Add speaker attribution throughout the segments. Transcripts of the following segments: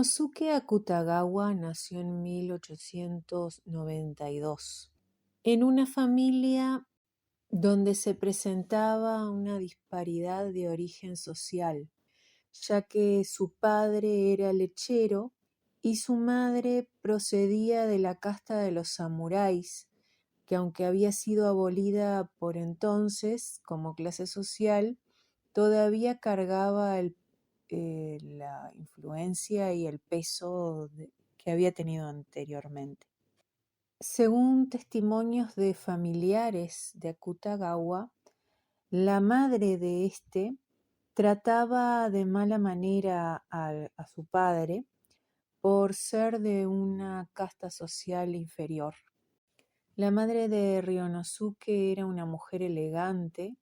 Speaker 1: Ryonosuke Akutagawa nació en 1892 en una familia donde se presentaba una disparidad de origen social, ya que su padre era lechero y su madre procedía de la casta de los samuráis, que aunque había sido abolida por entonces como clase social, todavía cargaba la influencia y el peso que había tenido anteriormente. Según testimonios de familiares de Akutagawa, la madre de este trataba de mala manera a su padre por ser de una casta social inferior. La madre de Ryonosuke era una mujer elegante,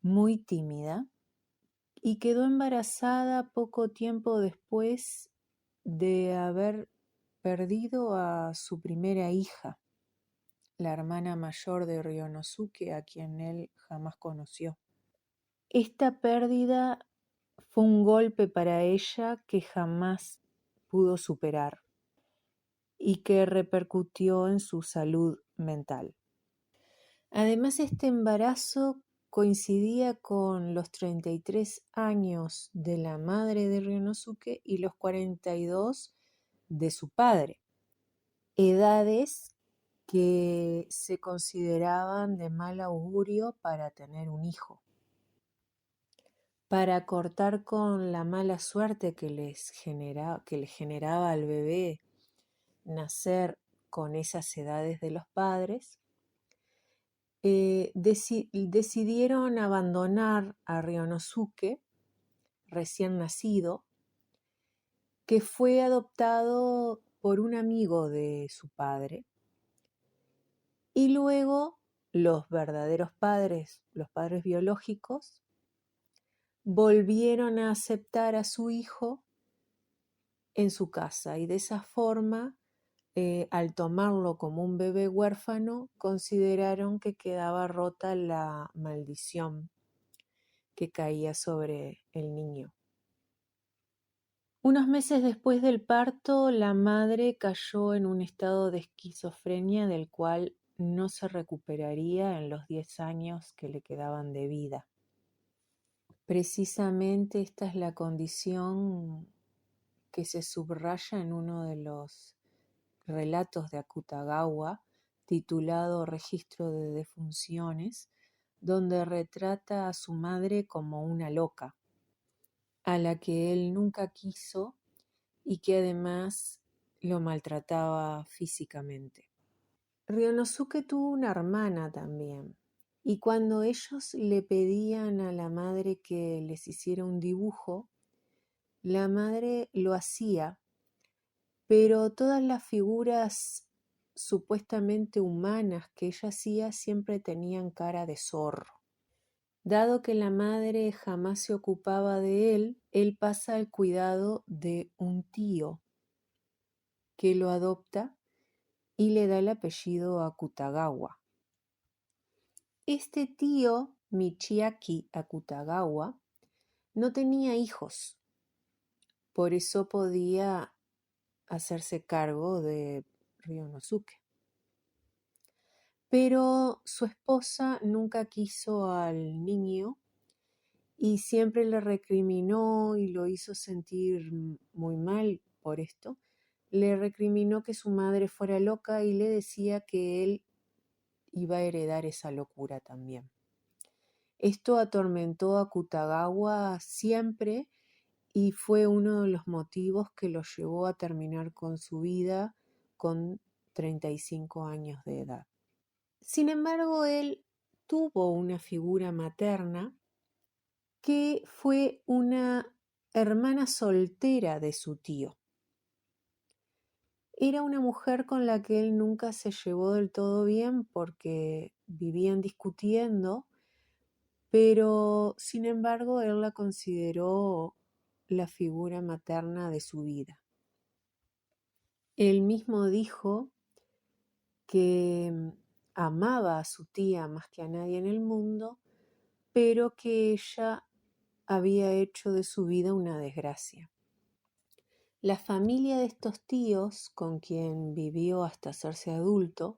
Speaker 1: muy tímida, y quedó embarazada poco tiempo después de haber perdido a su primera hija, la hermana mayor de Ryonosuke, a quien él jamás conoció. Esta pérdida fue un golpe para ella que jamás pudo superar y que repercutió en su salud mental. Además, este embarazo coincidía con los 33 años de la madre de Ryonosuke y los 42 de su padre, edades que se consideraban de mal augurio para tener un hijo. Para cortar con la mala suerte que le generaba al bebé nacer con esas edades de los padres, decidieron abandonar a Ryonosuke, recién nacido, que fue adoptado por un amigo de su padre, y luego los verdaderos padres, los padres biológicos, volvieron a aceptar a su hijo en su casa, y de esa forma, al tomarlo como un bebé huérfano, consideraron que quedaba rota la maldición que caía sobre el niño. Unos meses después del parto, la madre cayó en un estado de esquizofrenia del cual no se recuperaría en los 10 años que le quedaban de vida. Precisamente esta es la condición que se subraya en uno de los relatos de Akutagawa, titulado Registro de defunciones, donde retrata a su madre como una loca, a la que él nunca quiso y que además lo maltrataba físicamente. Ryonosuke tuvo una hermana también, y cuando ellos le pedían a la madre que les hiciera un dibujo, la madre lo hacía, pero todas las figuras supuestamente humanas que ella hacía siempre tenían cara de zorro. Dado que la madre jamás se ocupaba de él pasa al cuidado de un tío que lo adopta y le da el apellido Akutagawa. Este tío, Michiaki Akutagawa, no tenía hijos, por eso podía hacerse cargo de Ryonosuke. Pero su esposa nunca quiso al niño y siempre le recriminó y lo hizo sentir muy mal por esto. Le recriminó que su madre fuera loca y le decía que él iba a heredar esa locura también. Esto atormentó a Akutagawa siempre y fue uno de los motivos que lo llevó a terminar con su vida con 35 años de edad. Sin embargo, él tuvo una figura materna que fue una hermana soltera de su tío. Era una mujer con la que él nunca se llevó del todo bien porque vivían discutiendo, pero sin embargo él la consideró la figura materna de su vida. Él mismo dijo que amaba a su tía más que a nadie en el mundo, pero que ella había hecho de su vida una desgracia. La familia de estos tíos, con quien vivió hasta hacerse adulto,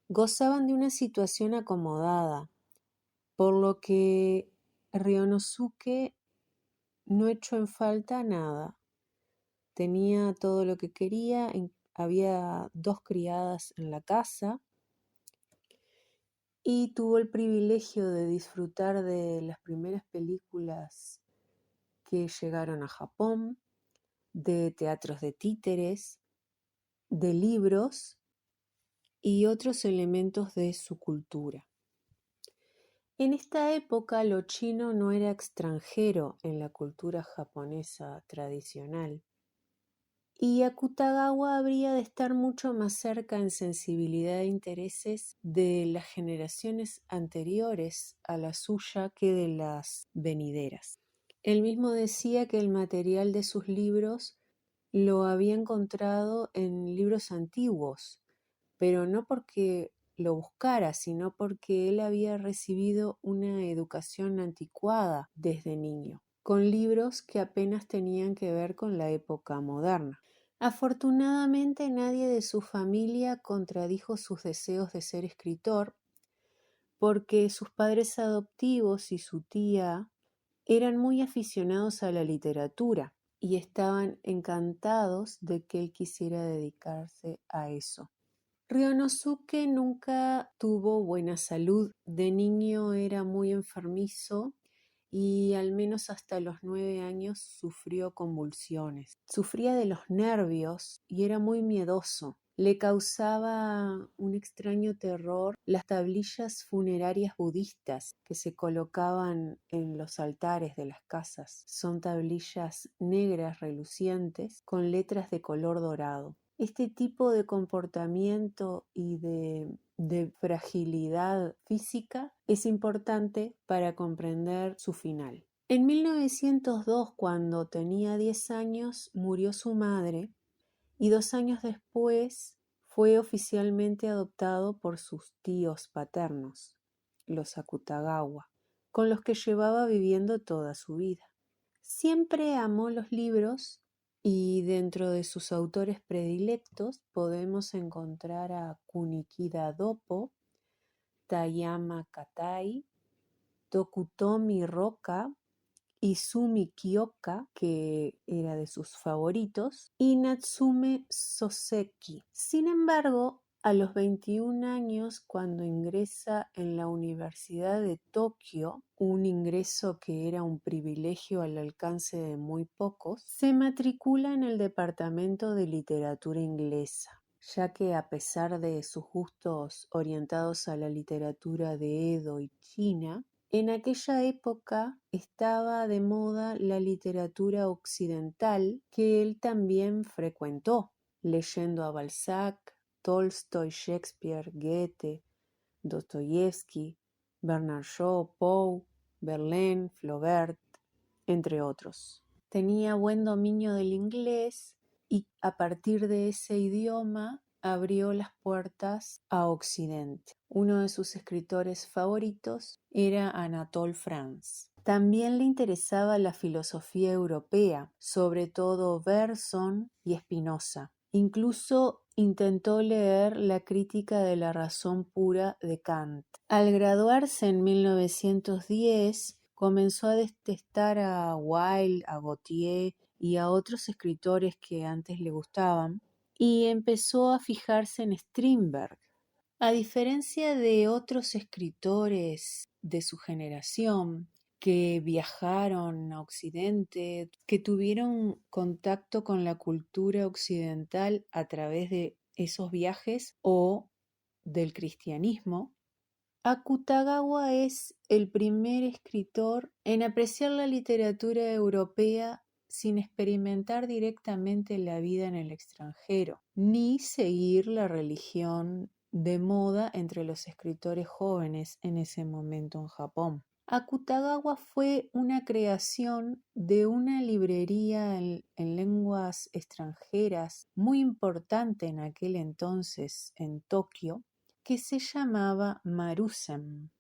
Speaker 1: gozaban de una situación acomodada, por lo que Ryonosuke no echó en falta nada. Tenía todo lo que quería, había 2 criadas en la casa y tuvo el privilegio de disfrutar de las primeras películas que llegaron a Japón, de teatros de títeres, de libros y otros elementos de su cultura. En esta época lo chino no era extranjero en la cultura japonesa tradicional, y Akutagawa habría de estar mucho más cerca en sensibilidad e intereses de las generaciones anteriores a la suya que de las venideras. Él mismo decía que el material de sus libros lo había encontrado en libros antiguos, pero no porque lo buscara, sino porque él había recibido una educación anticuada desde niño, con libros que apenas tenían que ver con la época moderna. Afortunadamente nadie de su familia contradijo sus deseos de ser escritor, porque sus padres adoptivos y su tía eran muy aficionados a la literatura y estaban encantados de que él quisiera dedicarse a eso. Ryonosuke nunca tuvo buena salud. De niño era muy enfermizo y al menos hasta los 9 años sufrió convulsiones. Sufría de los nervios y era muy miedoso. Le causaba un extraño terror las tablillas funerarias budistas que se colocaban en los altares de las casas. Son tablillas negras relucientes con letras de color dorado. Este tipo de comportamiento y de fragilidad física es importante para comprender su final. En 1902, cuando tenía 10 años, murió su madre y 2 años después fue oficialmente adoptado por sus tíos paternos, los Akutagawa, con los que llevaba viviendo toda su vida. Siempre amó los libros y dentro de sus autores predilectos podemos encontrar a Kunikida Doppo, Tayama Katai, Tokutomi Roka, Izumi Kyoka, que era de sus favoritos, y Natsume Soseki. Sin embargo, a los 21 años, cuando ingresa en la Universidad de Tokio, un ingreso que era un privilegio al alcance de muy pocos, se matricula en el Departamento de Literatura Inglesa, ya que a pesar de sus gustos orientados a la literatura de Edo y China, en aquella época estaba de moda la literatura occidental que él también frecuentó, leyendo a Balzac, Tolstoy, Shakespeare, Goethe, Dostoyevsky, Bernard Shaw, Poe, Verlaine, Flaubert, entre otros. Tenía buen dominio del inglés y a partir de ese idioma abrió las puertas a Occidente. Uno de sus escritores favoritos era Anatole France. También le interesaba la filosofía europea, sobre todo Bergson y Spinoza. Incluso intentó leer la Crítica de la razón pura de Kant. Al graduarse en 1910, comenzó a detestar a Wilde, a Gautier y a otros escritores que antes le gustaban, y empezó a fijarse en Strindberg. A diferencia de otros escritores de su generación que viajaron a Occidente, que tuvieron contacto con la cultura occidental a través de esos viajes o del cristianismo, Akutagawa es el primer escritor en apreciar la literatura europea sin experimentar directamente la vida en el extranjero, ni seguir la religión de moda entre los escritores jóvenes en ese momento en Japón. Akutagawa fue una creación de una librería en lenguas extranjeras muy importante en aquel entonces en Tokio, que se llamaba Maruzen.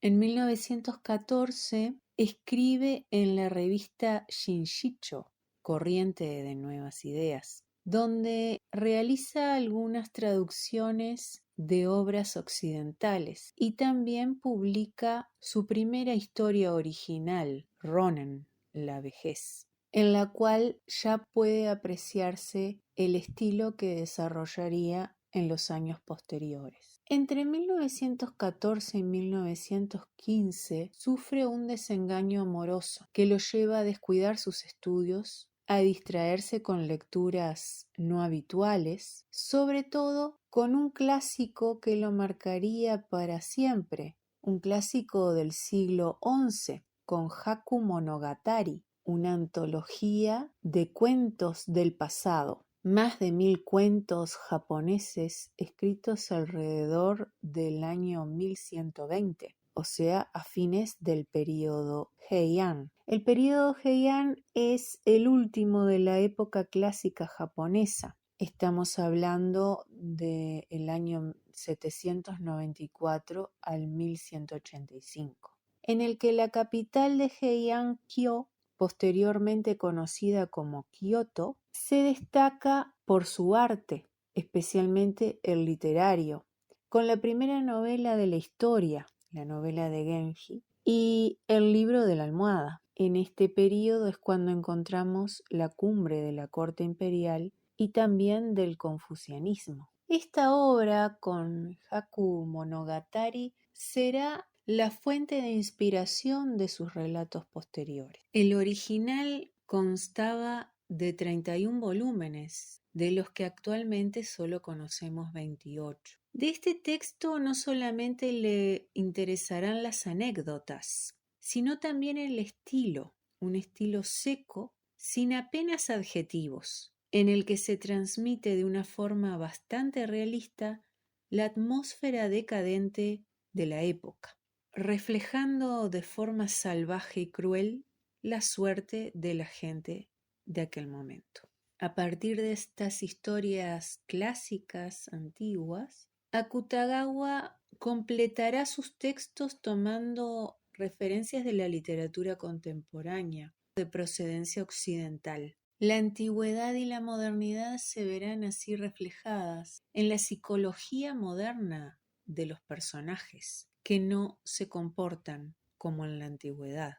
Speaker 1: En 1914 escribe en la revista Shinshitō corriente de nuevas ideas, donde realiza algunas traducciones de obras occidentales y también publica su primera historia original, Ronen, la vejez, en la cual ya puede apreciarse el estilo que desarrollaría en los años posteriores. Entre 1914 y 1915 sufre un desengaño amoroso que lo lleva a descuidar sus estudios, a distraerse con lecturas no habituales, sobre todo con un clásico que lo marcaría para siempre, un clásico del siglo XI, con Haku Monogatari, una antología de cuentos del pasado. Más de 1000 cuentos japoneses escritos alrededor del año 1120, o sea, a fines del período Heian. El período Heian es el último de la época clásica japonesa. Estamos hablando del año 794 al 1185, en el que la capital de Heian, Kyo, posteriormente conocida como Kioto, se destaca por su arte, especialmente el literario, con la primera novela de la historia, la novela de Genji, y el libro de la almohada. En este período es cuando encontramos la cumbre de la corte imperial y también del confucianismo. Esta obra, con Haku Monogatari, será la fuente de inspiración de sus relatos posteriores. El original constaba de 31 volúmenes, de los que actualmente solo conocemos 28. De este texto no solamente le interesarán las anécdotas, sino también el estilo, un estilo seco, sin apenas adjetivos, en el que se transmite de una forma bastante realista la atmósfera decadente de la época, reflejando de forma salvaje y cruel la suerte de la gente de aquel momento. A partir de estas historias clásicas antiguas, Akutagawa completará sus textos tomando referencias de la literatura contemporánea de procedencia occidental. La antigüedad y la modernidad se verán así reflejadas en la psicología moderna de los personajes, que no se comportan como en la antigüedad.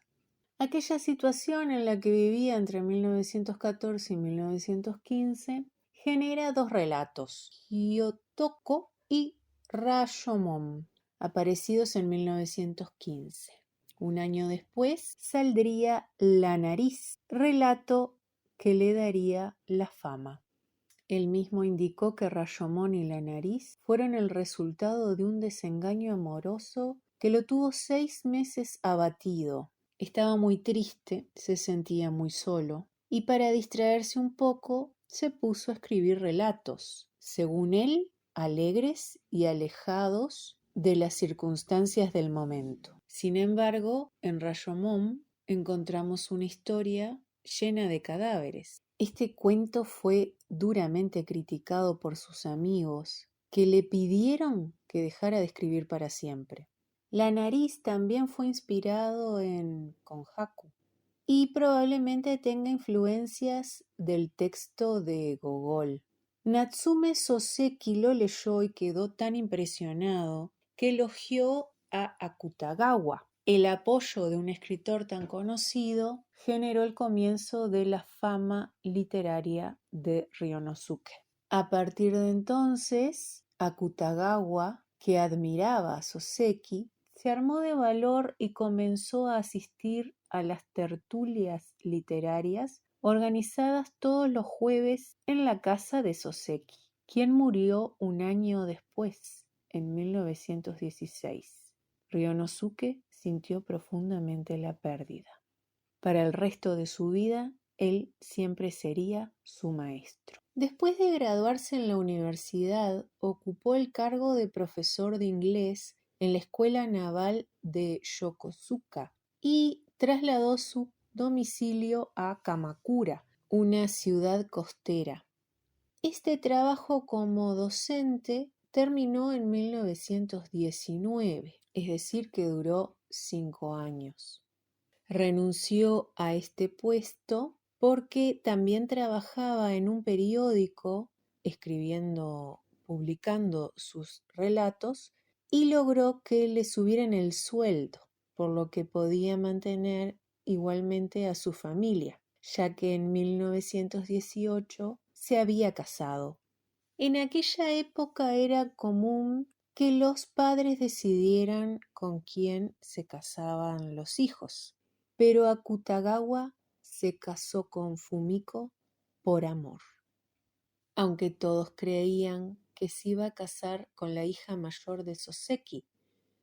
Speaker 1: Aquella situación en la que vivía entre 1914 y 1915 genera dos relatos, Hyotoko y Rashomon, aparecidos en 1915. Un año después saldría La nariz, relato que le daría la fama. Él mismo indicó que Rashomon y La nariz fueron el resultado de un desengaño amoroso que lo tuvo 6 meses abatido. Estaba muy triste, se sentía muy solo, y para distraerse un poco se puso a escribir relatos, según él, alegres y alejados de las circunstancias del momento. Sin embargo, en Rashomon encontramos una historia llena de cadáveres. Este cuento fue duramente criticado por sus amigos, que le pidieron que dejara de escribir para siempre. La nariz también fue inspirado en Konjaku y probablemente tenga influencias del texto de Gogol. Natsume Soseki lo leyó y quedó tan impresionado que elogió a Akutagawa. El apoyo de un escritor tan conocido generó el comienzo de la fama literaria de Ryonosuke. A partir de entonces, Akutagawa, que admiraba a Soseki, se armó de valor y comenzó a asistir a las tertulias literarias organizadas todos los jueves en la casa de Soseki, quien murió un año después, en 1916. Ryonosuke sintió profundamente la pérdida. Para el resto de su vida, él siempre sería su maestro. Después de graduarse en la universidad, ocupó el cargo de profesor de inglés en la Escuela Naval de Yokosuka y trasladó su domicilio a Kamakura, una ciudad costera. Este trabajo como docente terminó en 1919, es decir, que duró 5 años. Renunció a este puesto porque también trabajaba en un periódico publicando sus relatos y logró que le subieran el sueldo, por lo que podía mantener igualmente a su familia, ya que en 1918 se había casado. En aquella época era común que los padres decidieran con quién se casaban los hijos, pero Akutagawa se casó con Fumiko por amor, aunque todos creían que se iba a casar con la hija mayor de Soseki,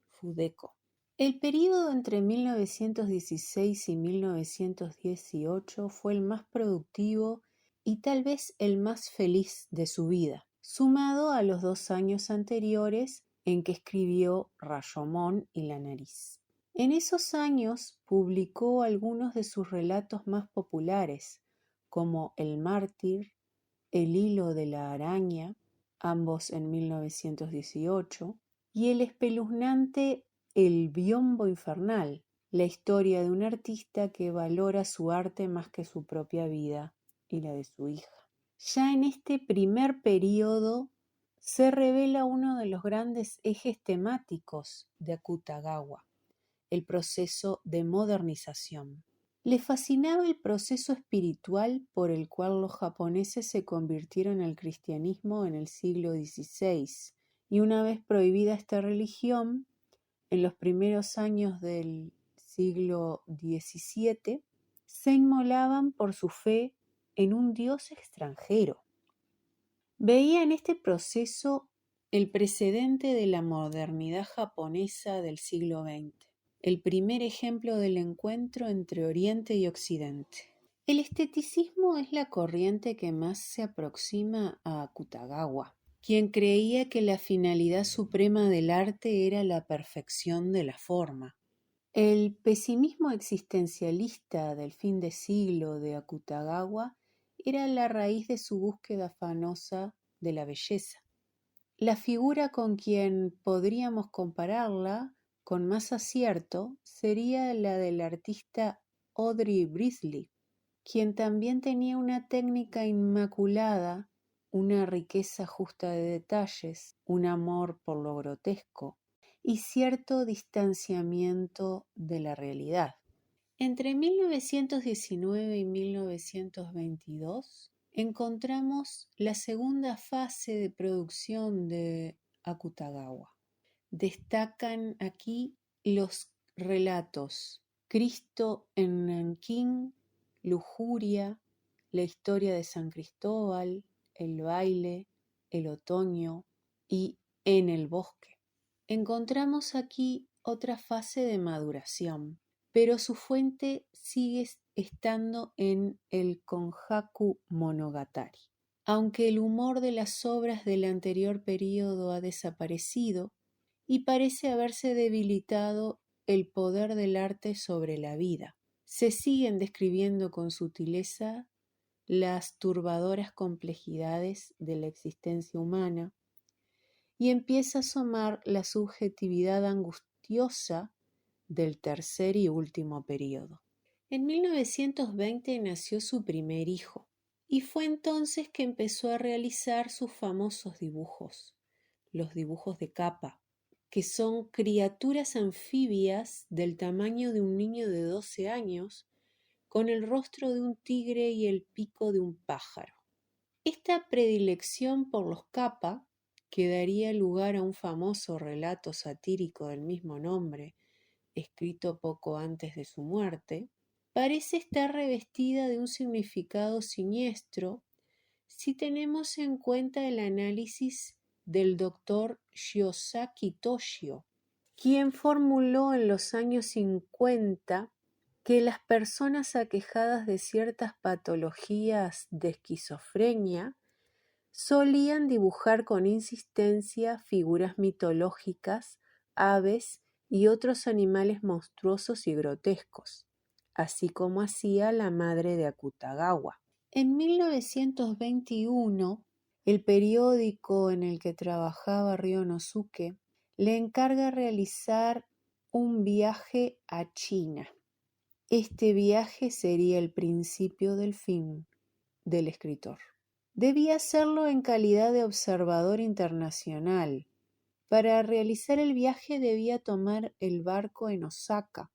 Speaker 1: Fudeko. El período entre 1916 y 1918 fue el más productivo y tal vez el más feliz de su vida, sumado a los 2 años anteriores en que escribió Rashomon y La nariz. En esos años publicó algunos de sus relatos más populares, como El mártir, El hilo de la araña, ambos en 1918, y el espeluznante El biombo infernal, la historia de un artista que valora su arte más que su propia vida y la de su hija. Ya en este primer período se revela uno de los grandes ejes temáticos de Akutagawa, el proceso de modernización. Le fascinaba el proceso espiritual por el cual los japoneses se convirtieron al cristianismo en el siglo XVI, y una vez prohibida esta religión, en los primeros años del siglo XVII, se inmolaban por su fe en un dios extranjero. Veía en este proceso el precedente de la modernidad japonesa del siglo XX, el primer ejemplo del encuentro entre Oriente y Occidente. El esteticismo es la corriente que más se aproxima a Akutagawa, quien creía que la finalidad suprema del arte era la perfección de la forma. El pesimismo existencialista del fin de siglo de Akutagawa era la raíz de su búsqueda afanosa de la belleza. La figura con quien podríamos compararla con más acierto sería la del artista Audrey Brisley, quien también tenía una técnica inmaculada, una riqueza justa de detalles, un amor por lo grotesco y cierto distanciamiento de la realidad. Entre 1919 y 1922 encontramos la segunda fase de producción de Akutagawa. Destacan aquí los relatos Cristo en Nankín, Lujuria, la historia de San Cristóbal, El baile, El otoño y En el bosque. Encontramos aquí otra fase de maduración, pero su fuente sigue estando en el Konjaku Monogatari. Aunque el humor de las obras del anterior período ha desaparecido y parece haberse debilitado el poder del arte sobre la vida, se siguen describiendo con sutileza las turbadoras complejidades de la existencia humana y empieza a asomar la subjetividad angustiosa del tercer y último período. En 1920 nació su primer hijo y fue entonces que empezó a realizar sus famosos dibujos, los dibujos de capa, que son criaturas anfibias del tamaño de un niño de 12 años, con el rostro de un tigre y el pico de un pájaro. Esta predilección por los kappa, que daría lugar a un famoso relato satírico del mismo nombre, escrito poco antes de su muerte, parece estar revestida de un significado siniestro si tenemos en cuenta el análisis del doctor Shiozaki Toshio, quien formuló en los años 50 que las personas aquejadas de ciertas patologías de esquizofrenia solían dibujar con insistencia figuras mitológicas, aves y otros animales monstruosos y grotescos, así como hacía la madre de Akutagawa. En 1921, el periódico en el que trabajaba Ryonosuke le encarga realizar un viaje a China. Este viaje sería el principio del fin del escritor. Debía hacerlo en calidad de observador internacional. Para realizar el viaje debía tomar el barco en Osaka,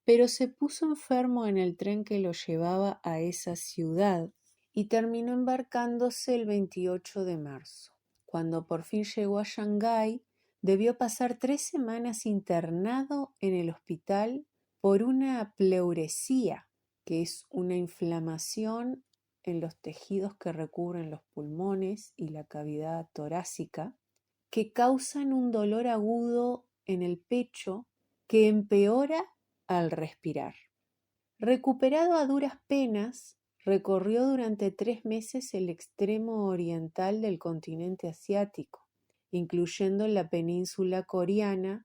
Speaker 1: pero se puso enfermo en el tren que lo llevaba a esa ciudad y terminó embarcándose el 28 de marzo. Cuando por fin llegó a Shanghái, debió pasar 3 semanas internado en el hospital por una pleuresía, que es una inflamación en los tejidos que recubren los pulmones y la cavidad torácica, que causan un dolor agudo en el pecho que empeora al respirar. Recuperado a duras penas, recorrió durante 3 meses el extremo oriental del continente asiático, incluyendo la península coreana,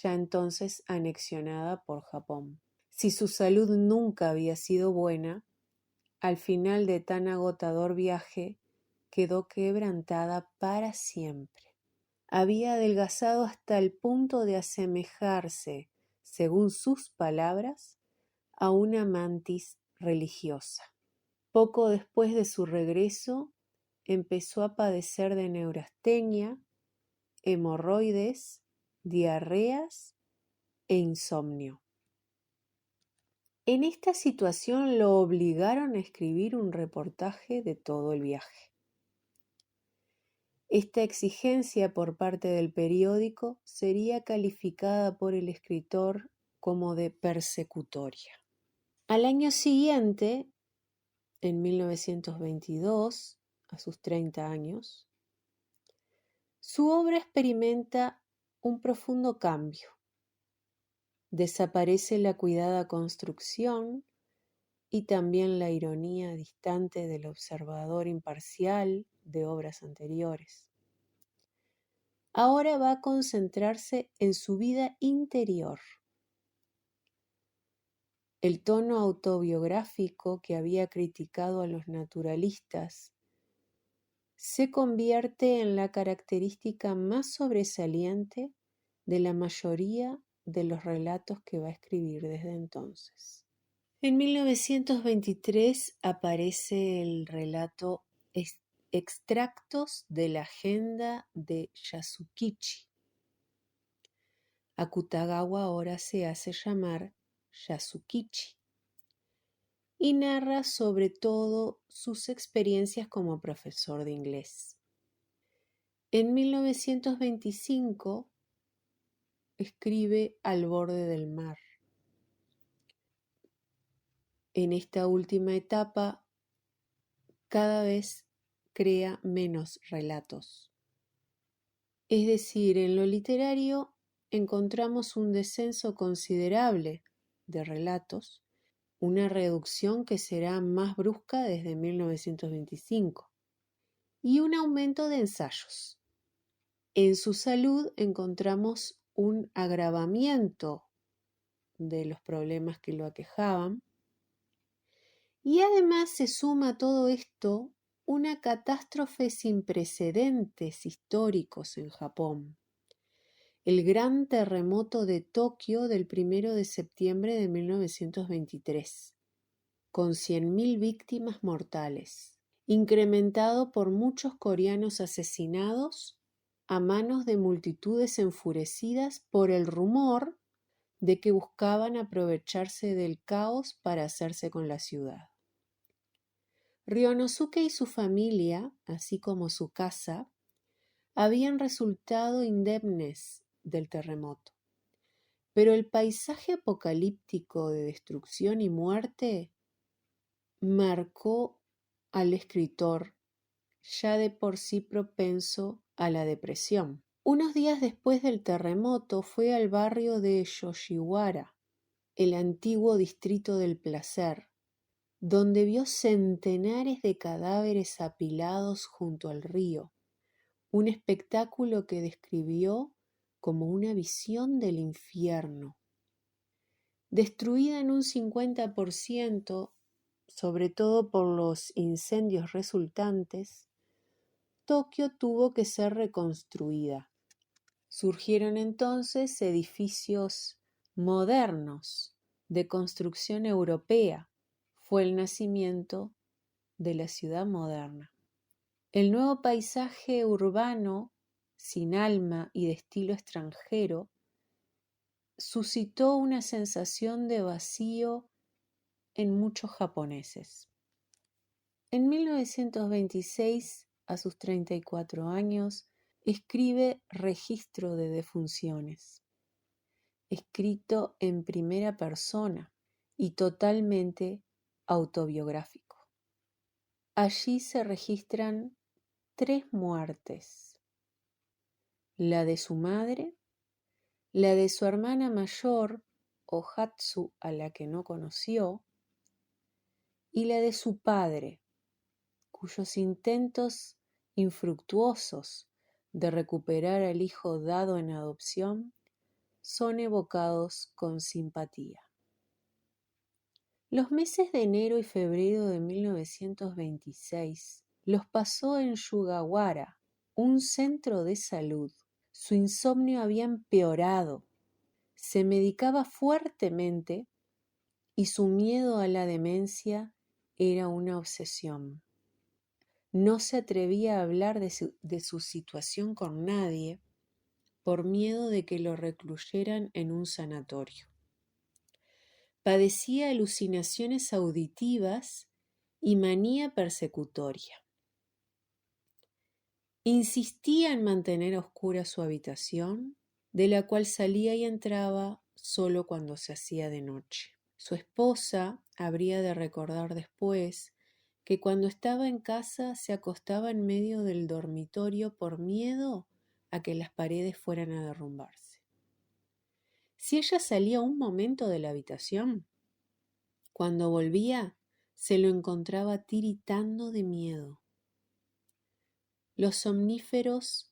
Speaker 1: ya entonces anexionada por Japón. Si su salud nunca había sido buena, al final de tan agotador viaje quedó quebrantada para siempre. Había adelgazado hasta el punto de asemejarse, según sus palabras, a una mantis religiosa. Poco después de su regreso, empezó a padecer de neurastenia, hemorroides, diarreas e insomnio. En esta situación lo obligaron a escribir un reportaje de todo el viaje. Esta exigencia por parte del periódico sería calificada por el escritor como de persecutoria. Al año siguiente, en 1922, a sus 30 años, su obra experimenta un profundo cambio. Desaparece la cuidada construcción y también la ironía distante del observador imparcial de obras anteriores. Ahora va a concentrarse en su vida interior. El tono autobiográfico que había criticado a los naturalistas se convierte en la característica más sobresaliente de la mayoría de los relatos que va a escribir desde entonces. En 1923 aparece el relato Extractos de la agenda de Yasukichi. Akutagawa ahora se hace llamar Yasukichi y narra sobre todo sus experiencias como profesor de inglés. En 1925 escribe Al borde del mar. En esta última etapa cada vez crea menos relatos. Es decir, en lo literario encontramos un descenso considerable de relatos, una reducción que será más brusca desde 1925, y un aumento de ensayos. En su salud encontramos un agravamiento de los problemas que lo aquejaban, y además se suma a todo esto una catástrofe sin precedentes históricos en Japón. El gran terremoto de Tokio del 1 de septiembre de 1923, con 100.000 víctimas mortales, incrementado por muchos coreanos asesinados a manos de multitudes enfurecidas por el rumor de que buscaban aprovecharse del caos para hacerse con la ciudad. Ryonosuke y su familia, así como su casa, habían resultado indemnes del terremoto, pero el paisaje apocalíptico de destrucción y muerte marcó al escritor, ya de por sí propenso a la depresión. Unos días después del terremoto fue al barrio de Yoshiwara, el antiguo distrito del placer, donde vio centenares de cadáveres apilados junto al río, un espectáculo que describió como una visión del infierno. Destruida en un 50%, sobre todo por los incendios resultantes, Tokio tuvo que ser reconstruida. Surgieron entonces edificios modernos, de construcción europea fue el nacimiento de la ciudad moderna. El nuevo paisaje urbano, sin alma y de estilo extranjero, suscitó una sensación de vacío en muchos japoneses. En 1926, a sus 34 años, escribe Registro de defunciones, escrito en primera persona y totalmente autobiográfico. Allí se registran 3 muertes: la de su madre, la de su hermana mayor, Ohatsu, a la que no conoció, y la de su padre, cuyos intentos infructuosos de recuperar al hijo dado en adopción son evocados con simpatía. Los meses de enero y febrero de 1926 los pasó en Yugawara, un centro de salud. Su insomnio había empeorado, se medicaba fuertemente y su miedo a la demencia era una obsesión. No se atrevía a hablar de su situación con nadie por miedo de que lo recluyeran en un sanatorio. Padecía alucinaciones auditivas y manía persecutoria. Insistía en mantener oscura su habitación, de la cual salía y entraba solo cuando se hacía de noche. Su esposa habría de recordar después que cuando estaba en casa se acostaba en medio del dormitorio por miedo a que las paredes fueran a derrumbarse. Si ella salía un momento de la habitación, cuando volvía se lo encontraba tiritando de miedo. Los somníferos,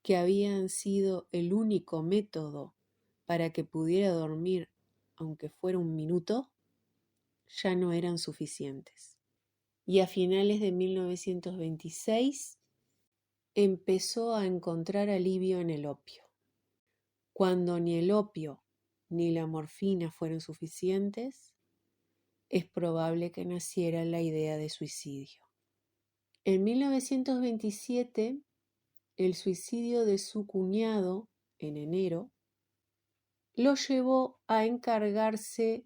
Speaker 1: que habían sido el único método para que pudiera dormir aunque fuera un minuto, ya no eran suficientes. Y a finales de 1926 empezó a encontrar alivio en el opio. Cuando ni el opio ni la morfina fueron suficientes, es probable que naciera la idea de suicidio. En 1927, el suicidio de su cuñado, en enero, lo llevó a encargarse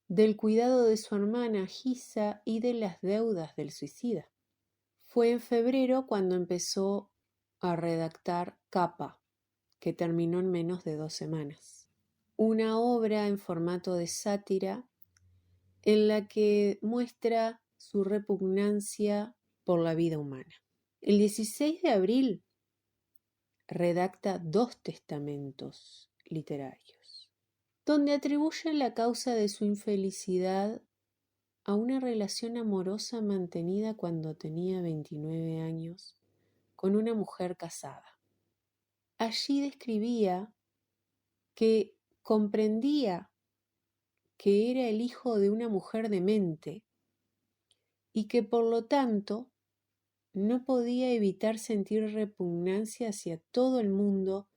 Speaker 1: del cuidado de su hermana Gisa y de las deudas del suicida. Fue en febrero cuando empezó a redactar Capa, que terminó en menos de 2 semanas. Una obra en formato de sátira en la que muestra su repugnancia por la vida humana. El 16 de abril redacta 2 testamentos literarios, donde atribuye la causa de su infelicidad a una relación amorosa mantenida cuando tenía 29 años con una mujer casada. Allí describía que comprendía que era el hijo de una mujer demente y que por lo tanto no podía evitar sentir repugnancia hacia todo el mundo,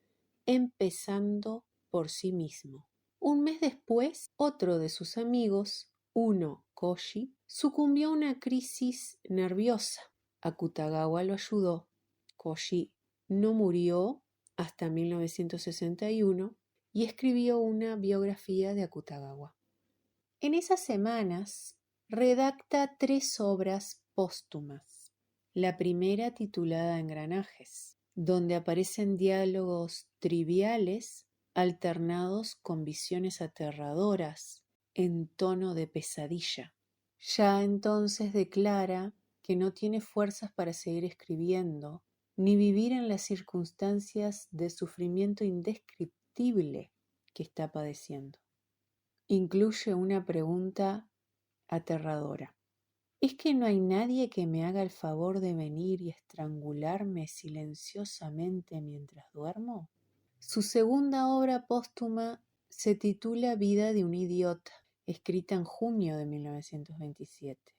Speaker 1: empezando por sí mismo. Un mes después, otro de sus amigos, Uno Koshi, sucumbió a una crisis nerviosa. Akutagawa lo ayudó. Koshi no murió hasta 1961 y escribió una biografía de Akutagawa. En esas semanas redacta 3 obras póstumas. La primera, titulada Engranajes, donde aparecen diálogos triviales alternados con visiones aterradoras en tono de pesadilla. Ya entonces declara que no tiene fuerzas para seguir escribiendo, ni vivir en las circunstancias de sufrimiento indescriptible que está padeciendo. Incluye una pregunta aterradora. ¿Es que no hay nadie que me haga el favor de venir y estrangularme silenciosamente mientras duermo? Su segunda obra póstuma se titula Vida de un idiota, escrita en junio de 1927.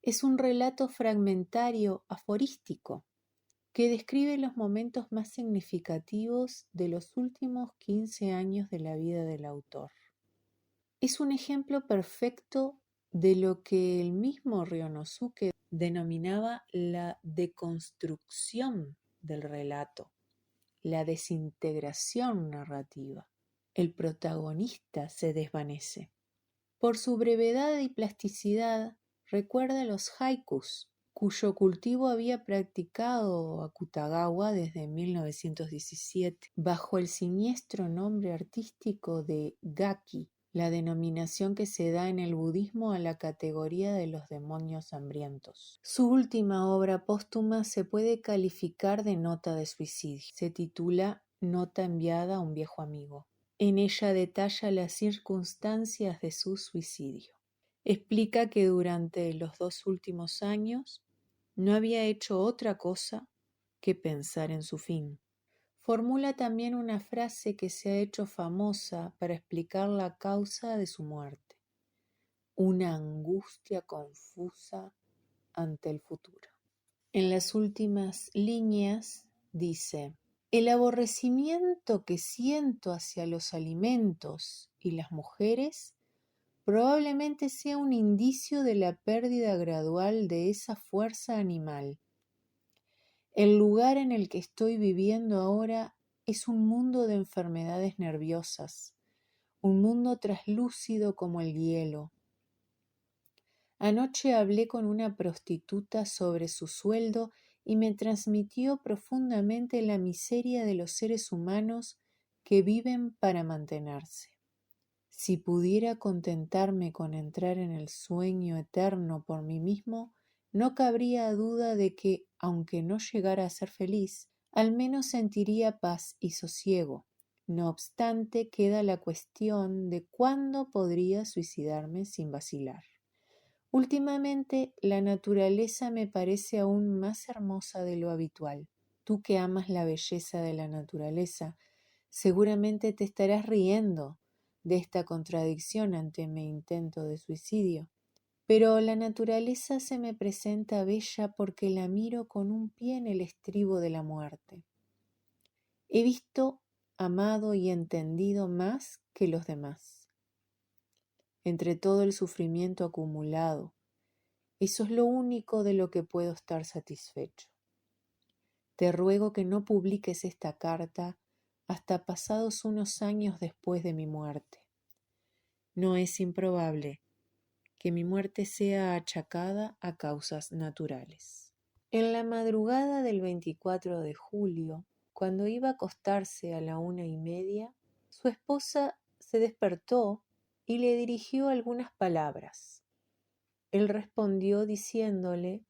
Speaker 1: Es un relato fragmentario aforístico que describe los momentos más significativos de los últimos 15 años de la vida del autor. Es un ejemplo perfecto de lo que el mismo Ryonosuke denominaba la deconstrucción del relato, la desintegración narrativa. El protagonista se desvanece. Por su brevedad y plasticidad, recuerda los haikus, cuyo cultivo había practicado Akutagawa desde 1917, bajo el siniestro nombre artístico de Gaki, la denominación que se da en el budismo a la categoría de los demonios hambrientos. Su última obra póstuma se puede calificar de nota de suicidio. Se titula Nota enviada a un viejo amigo. En ella detalla las circunstancias de su suicidio. Explica que durante los 2 últimos años no había hecho otra cosa que pensar en su fin. Formula también una frase que se ha hecho famosa para explicar la causa de su muerte: una angustia confusa ante el futuro. En las últimas líneas dice: el aborrecimiento que siento hacia los alimentos y las mujeres probablemente sea un indicio de la pérdida gradual de esa fuerza animal. El lugar en el que estoy viviendo ahora es un mundo de enfermedades nerviosas, un mundo traslúcido como el hielo. Anoche hablé con una prostituta sobre su sueldo y me transmitió profundamente la miseria de los seres humanos que viven para mantenerse. Si pudiera contentarme con entrar en el sueño eterno por mí mismo, no cabría duda de que, aunque no llegara a ser feliz, al menos sentiría paz y sosiego. No obstante, queda la cuestión de cuándo podría suicidarme sin vacilar. Últimamente, la naturaleza me parece aún más hermosa de lo habitual. Tú que amas la belleza de la naturaleza, seguramente te estarás riendo de esta contradicción ante mi intento de suicidio. Pero la naturaleza se me presenta bella porque la miro con un pie en el estribo de la muerte. He visto, amado y entendido más que los demás. Entre todo el sufrimiento acumulado, eso es lo único de lo que puedo estar satisfecho. Te ruego que no publiques esta carta hasta pasados unos años después de mi muerte. No es improbable que mi muerte sea achacada a causas naturales. En la madrugada del 24 de julio, cuando iba a acostarse a la 1:30, su esposa se despertó y le dirigió algunas palabras. Él respondió diciéndole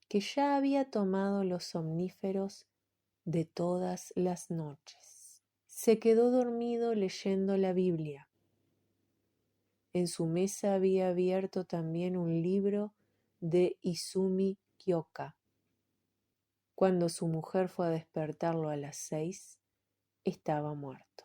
Speaker 1: que ya había tomado los somníferos de todas las noches. Se quedó dormido leyendo la Biblia. En su mesa había abierto también un libro de Izumi Kyoka. Cuando su mujer fue a despertarlo a las 6, estaba muerto.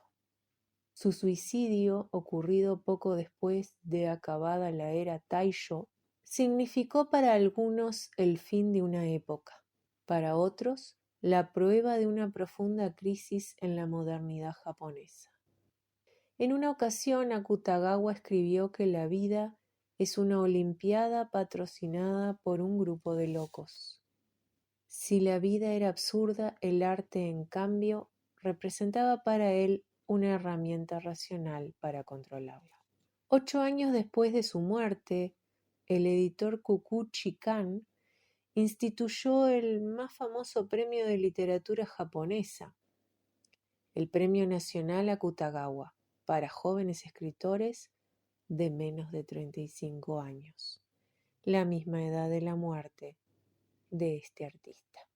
Speaker 1: Su suicidio, ocurrido poco después de acabada la era Taisho, significó para algunos el fin de una época, para otros la prueba de una profunda crisis en la modernidad japonesa. En una ocasión, Akutagawa escribió que la vida es una olimpiada patrocinada por un grupo de locos. Si la vida era absurda, el arte, en cambio, representaba para él una herramienta racional para controlarla. 8 años después de su muerte, el editor Kukuchi Kan instituyó el más famoso premio de literatura japonesa, el Premio Nacional Akutagawa, para jóvenes escritores de menos de 35 años, la misma edad de la muerte de este artista.